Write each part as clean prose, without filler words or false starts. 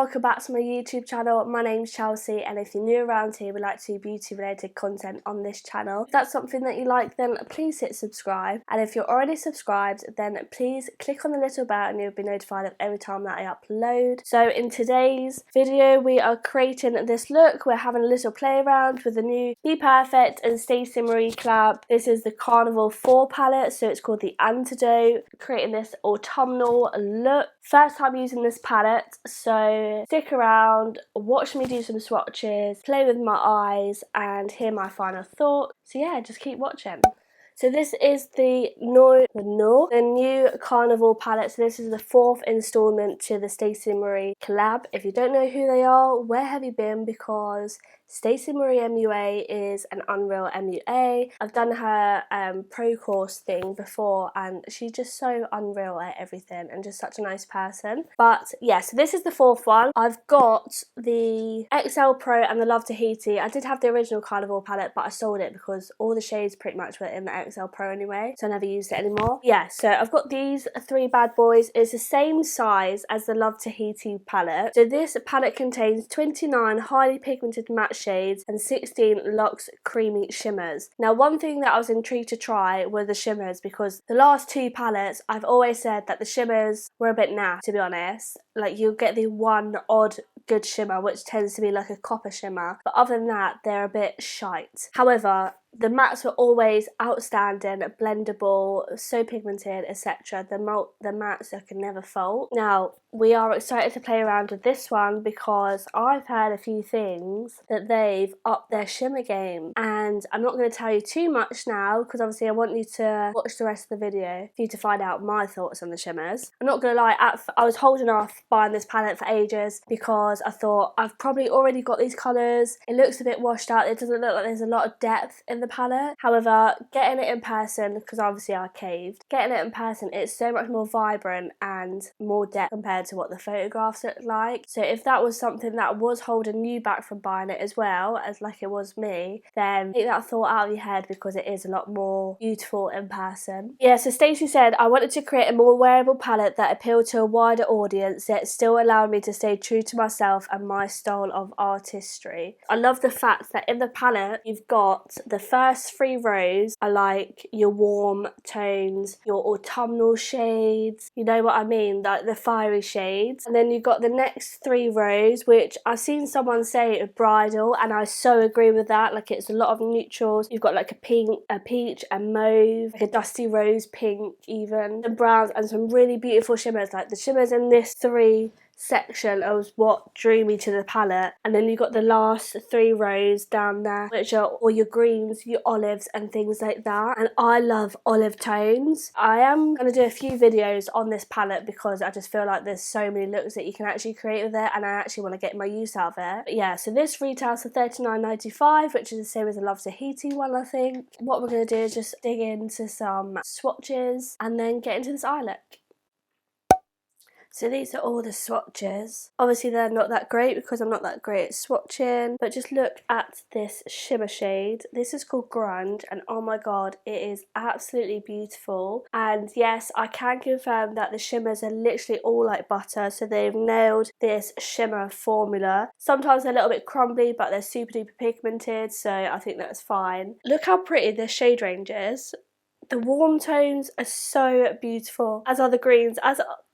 welcome back to my YouTube channel. My name's Chelsea, and if you're new around here, we like to do beauty related content on this channel. If that's something that you like, then please hit subscribe, and if you're already subscribed, then please click on the little bell and you'll be notified of every time that I upload. So in today's video, we are creating this look. We're having a little play around with the new Bperfect and Staceymarie collab. This is the Carnival 4 palette, so it's called the Antidote. Creating this autumnal look. First time using this palette, so stick around, watch me do some swatches, play with my eyes and hear my final thoughts. So yeah, just keep watching. So this is the new Carnival palette. So this is the 4th installment to the Staceymarie collab. If you don't know who they are, where have you been? Because Staceymarie MUA is an Unreal MUA. I've done her pro course thing before and she's just so unreal at everything and just such a nice person. But yeah, so this is the 4th one. I've got the XL Pro and the Love Tahiti. I did have the original Carnival palette, but I sold it because all the shades pretty much were in the XL Pro anyway, so I never used it anymore. Yeah, so I've got these 3 bad boys. It's the same size as the Love Tahiti palette. So this palette contains 29 highly pigmented matte shades and 16 luxe creamy shimmers. Now, one thing that I was intrigued to try were the shimmers, because the last 2 palettes I've always said that the shimmers were a bit naff, to be honest. Like, you'll get the one odd good shimmer, which tends to be like a copper shimmer, but other than that they're a bit shite. However, the mattes were always outstanding, blendable, so pigmented, etc. The mattes I can never fault. Now, we are excited to play around with this one because I've heard a few things that they've upped their shimmer game, and I'm not going to tell you too much now because obviously I want you to watch the rest of the video for you to find out my thoughts on the shimmers. I'm not going to lie, I was holding off buying this palette for ages because I thought I've probably already got these colours. It looks a bit washed out. It doesn't look like there's a lot of depth in the palette. However, getting it in person, because obviously I caved, getting it in person, it's so much more vibrant and more depth compared to what the photographs look like. So if that was something that was holding you back from buying it as well, as like it was me, then take that thought out of your head because it is a lot more beautiful in person. Yeah, so Stacey said, I wanted to create a more wearable palette that appealed to a wider audience yet still allowed me to stay true to myself and my style of artistry. I love the fact that in the palette you've got the first 3 rows are like your warm tones, your autumnal shades, you know what I mean, like the fiery shades, and then you've got the next 3 rows, which I've seen someone say are bridal, and I so agree with that. Like, it's a lot of neutrals. You've got like a pink, a peach, a mauve, like a dusty rose pink even, and browns, and some really beautiful shimmers. Like the shimmers in this 3 section was what drew me to the palette, and then you got the last 3 rows down there which are all your greens, your olives and things like that, and I love olive tones. I am going to do a few videos on this palette because I just feel like there's so many looks that you can actually create with it, and I actually want to get my use out of it. But yeah, so this retails for $39.95, which is the same as the Love Tahiti one, I think. What we're going to do is just dig into some swatches and then get into this eye look. So these are all the swatches. Obviously they're not that great because I'm not that great at swatching, but just look at this shimmer shade. This is called Grunge, and oh my god, it is absolutely beautiful. And yes, I can confirm that the shimmers are literally all like butter, so they've nailed this shimmer formula. Sometimes they're a little bit crumbly, but they're super duper pigmented, so I think that's fine. Look how pretty this shade range is. The warm tones are so beautiful, as are the greens,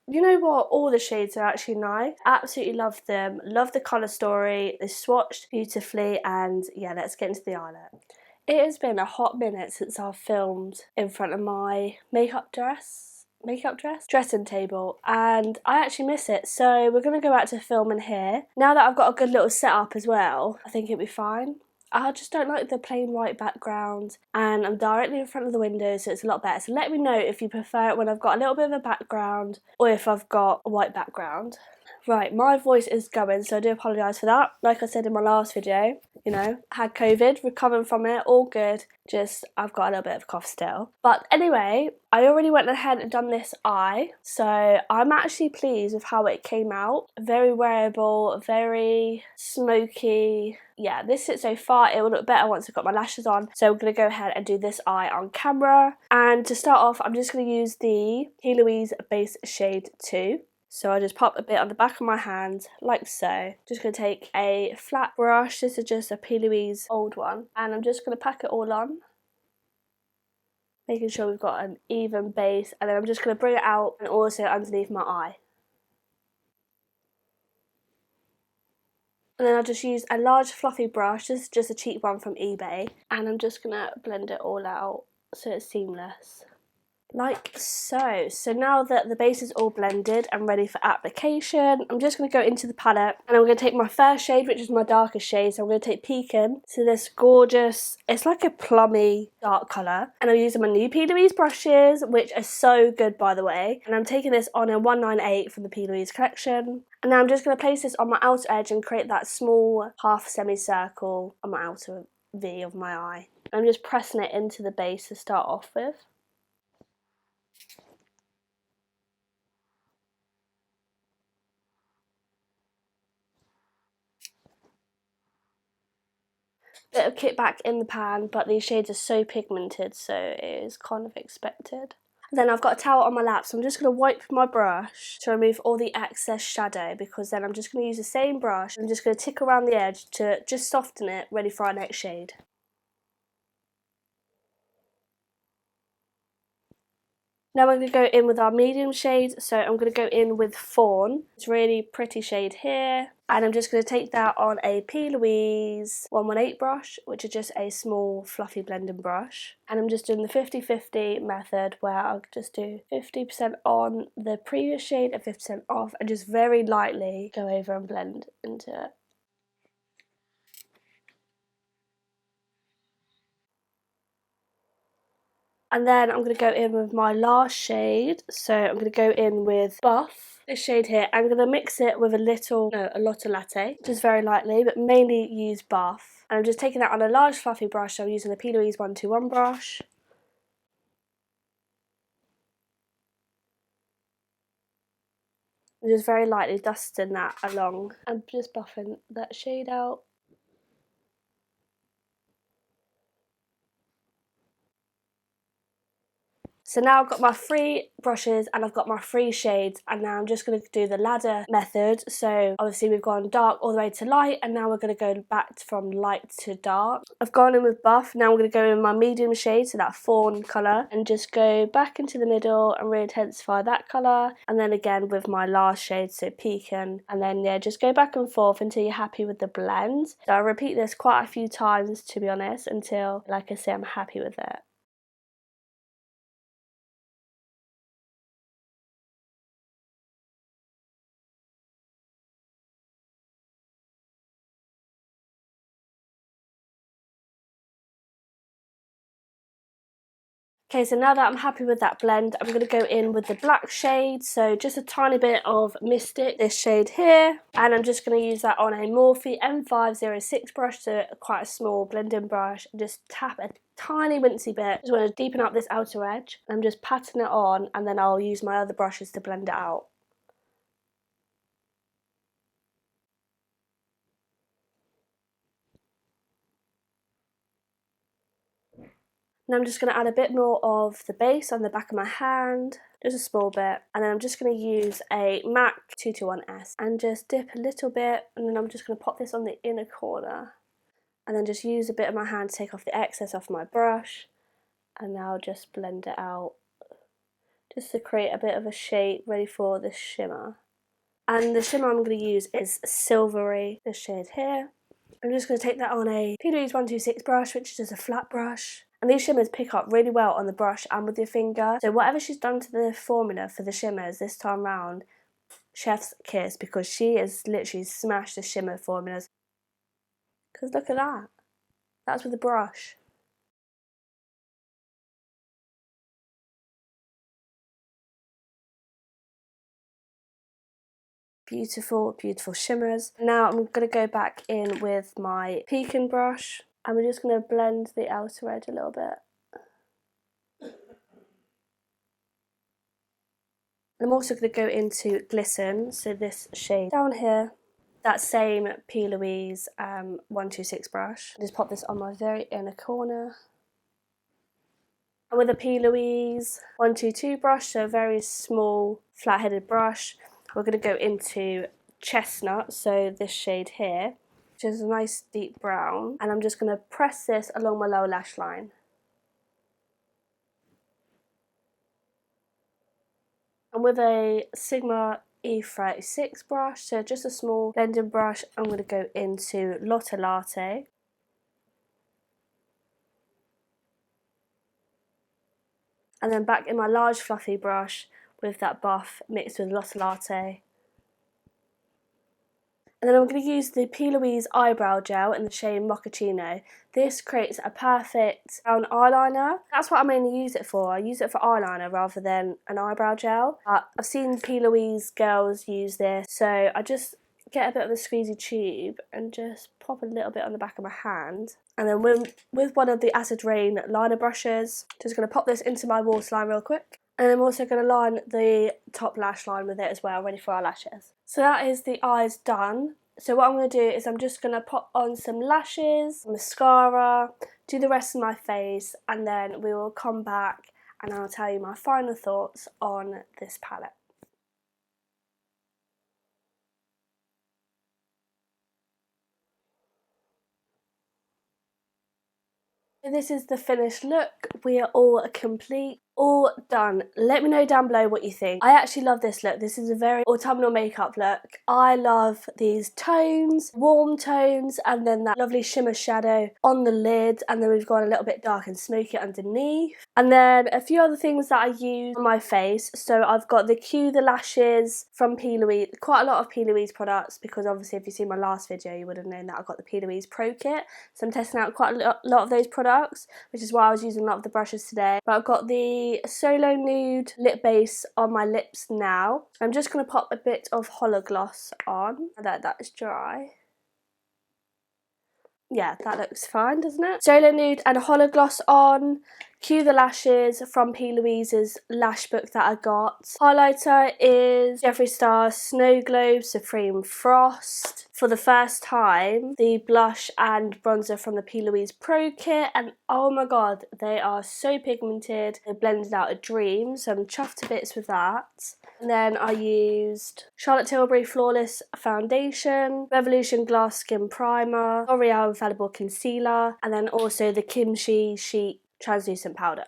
you know what, all the shades are actually nice. Absolutely love them. Love the colour story. They're swatched beautifully, and yeah, let's get into the eye look. It has been a hot minute since I've filmed in front of my dressing table, and I actually miss it, so we're going to go back to filming here. Now that I've got a good little setup as well, I think it'll be fine. I just don't like the plain white background, and I'm directly in front of the window, so it's a lot better. So let me know if you prefer it when I've got a little bit of a background or if I've got a white background. Right, my voice is going, so I do apologise for that. Like I said in my last video, you know, had COVID, recovering from it, all good. Just, I've got a little bit of a cough still. But anyway, I already went ahead and done this eye, so I'm actually pleased with how it came out. Very wearable, very smoky. Yeah, this it so far. It will look better once I've got my lashes on. So I'm going to go ahead and do this eye on camera. And to start off, I'm just going to use the Louise Base Shade 2. So I just pop a bit on the back of my hand, like so. Just going to take a flat brush, this is just a P. Louise old one, and I'm just going to pack it all on. Making sure we've got an even base, and then I'm just going to bring it out and also underneath my eye. And then I'll just use a large fluffy brush, this is just a cheap one from eBay, and I'm just going to blend it all out so it's seamless. Like so. So now that the base is all blended and ready for application, I'm just going to go into the palette and I'm going to take my first shade, which is my darkest shade. So I'm going to take Pecan. So this gorgeous, it's like a plummy dark colour. And I'm using my new P. Louise brushes, which are so good by the way. And I'm taking this on a 198 from the P. Louise collection. And now I'm just going to place this on my outer edge and create that small half semicircle on my outer V of my eye. I'm just pressing it into the base to start off with. Bit of kickback in the pan, but these shades are so pigmented, so it is kind of expected. Then I've got a towel on my lap, so I'm just going to wipe my brush to remove all the excess shadow, because then I'm just going to use the same brush. I'm just going to tick around the edge to just soften it, ready for our next shade. Now I'm going to go in with our medium shade, so I'm going to go in with Fawn. It's a really pretty shade here. And I'm just going to take that on a P. Louise 118 brush, which is just a small fluffy blending brush. And I'm just doing the 50-50 method, where I'll just do 50% on the previous shade and 50% off, and just very lightly go over and blend into it. And then I'm going to go in with my last shade, so I'm going to go in with Buff, this shade here. I'm going to mix it with a lot of latte, just very lightly, but mainly use Buff. And I'm just taking that on a large fluffy brush, so I'm using the P. Louise 121 brush. I'm just very lightly dusting that along and just buffing that shade out. So now I've got my 3 brushes and I've got my 3 shades, and now I'm just going to do the ladder method. So obviously we've gone dark all the way to light, and now we're going to go back from light to dark. I've gone in with Buff, now I'm going to go in with my medium shade, so that Fawn colour, and just go back into the middle and re-intensify that colour, and then again with my last shade, so Pecan, and then yeah, just go back and forth until you're happy with the blend. So I repeat this quite a few times, to be honest, until, like I say, I'm happy with it. Okay, so now that I'm happy with that blend, I'm going to go in with the black shade, so just a tiny bit of Mystic, this shade here, and I'm just going to use that on a Morphe M506 brush, so quite a small blending brush, and just tap a tiny wincy bit. Just want to deepen up this outer edge. I'm just patting it on, and then I'll use my other brushes to blend it out. And I'm just going to add a bit more of the base on the back of my hand, just a small bit, and then I'm just going to use a MAC 221S and just dip a little bit, and then I'm just going to pop this on the inner corner, and then just use a bit of my hand to take off the excess off my brush, and now just blend it out, just to create a bit of a shape ready for the shimmer. And the shimmer I'm going to use is Silvery, this shade here. I'm just going to take that on a P. Louise 126 brush, which is just a flat brush. And these shimmers pick up really well on the brush and with your finger. So whatever she's done to the formula for the shimmers this time round, chef's kiss, because she has literally smashed the shimmer formulas. Because look at that. That's with the brush. Beautiful, beautiful shimmers. Now I'm going to go back in with my Pecan brush, and we're just going to blend the outer edge a little bit. I'm also going to go into Glisten, so this shade down here, that same P. Louise 126 brush. Just pop this on my very inner corner. And with a P. Louise 122 brush, so a very small flat-headed brush, we're going to go into Chestnut, so this shade here, which is a nice deep brown, and I'm just going to press this along my lower lash line. And with a Sigma E36 brush, so just a small blending brush, I'm going to go into Lotte Latte. And then back in my large fluffy brush with that buff mixed with Lotte Latte. And then I'm going to use the P. Louise eyebrow gel in the shade Mochaccino. This creates a perfect brown eyeliner. That's what I mainly use it for. I use it for eyeliner rather than an eyebrow gel. But I've seen P. Louise girls use this, so I just get a bit of the squeezy tube and just pop a little bit on the back of my hand. And then with one of the Acid Rain liner brushes, just going to pop this into my waterline real quick. And I'm also going to line the top lash line with it as well, ready for our lashes. So that is the eyes done. So what I'm going to do is I'm just going to pop on some lashes, mascara, do the rest of my face, and then we will come back and I'll tell you my final thoughts on this palette. This is the finished look. We are all complete, all done. Let me know down below what you think. I actually love this look. This is a very autumnal makeup look. I love these tones, warm tones, and then that lovely shimmer shadow on the lid, and then we've gone a little bit dark and smoky underneath. And then a few other things that I use on my face. So I've got the Cue the Lashes from P. Louise, quite a lot of P. Louise products, because obviously if you've seen my last video you would have known that I got the P. Louise Pro Kit. So I'm testing out quite a lot of those products, which is why I was using a lot of the brushes today. But I've got the Solo Nude lip base on my lips now. I'm just going to pop a bit of Holo Gloss on, that is dry. Yeah, that looks fine, doesn't it? Solo Nude and a Holo Gloss on. Cue the Lashes from P. Louise's lash book that I got. Highlighter is Jeffree Star's Snow Globe Supreme Frost. For the first time, the blush and bronzer from the P. Louise Pro Kit, and oh my god, they are so pigmented. They blended out a dream, so I'm chuffed to bits with that. And then I used Charlotte Tilbury Flawless Foundation, Revolution Glass Skin Primer, L'Oreal Infallible Concealer, and then also the Kimchi Sheet Translucent Powder.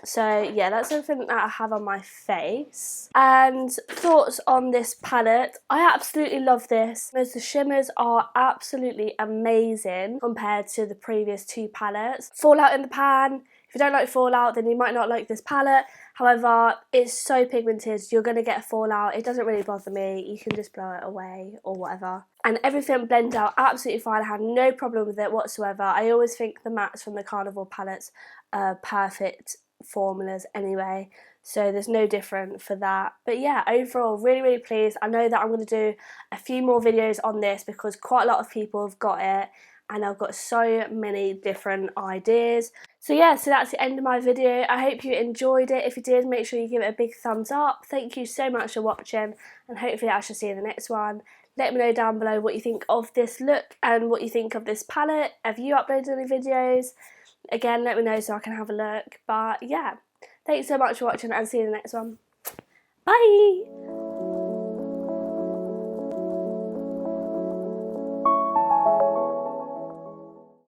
So yeah, that's everything that I have on my face. And thoughts on this palette. I absolutely love this. The shimmers are absolutely amazing compared to the previous two palettes. Fallout in the pan. If you don't like fallout, then you might not like this palette. However, it's so pigmented, you're going to get a fallout. It doesn't really bother me. You can just blow it away or whatever. And everything blends out absolutely fine. I had no problem with it whatsoever. I always think the mattes from the Carnival palettes are perfect formulas anyway. So there's no different for that. But yeah, overall, really pleased. I know that I'm going to do a few more videos on this because quite a lot of people have got it. And I've got so many different ideas. So yeah, so that's the end of my video. I hope you enjoyed it. If you did, make sure you give it a big thumbs up. Thank you so much for watching, and hopefully I shall see you in the next one. Let me know down below what you think of this look and what you think of this palette. Have you uploaded any videos? Again, let me know so I can have a look. But yeah, thanks so much for watching, and see you in the next one. Bye!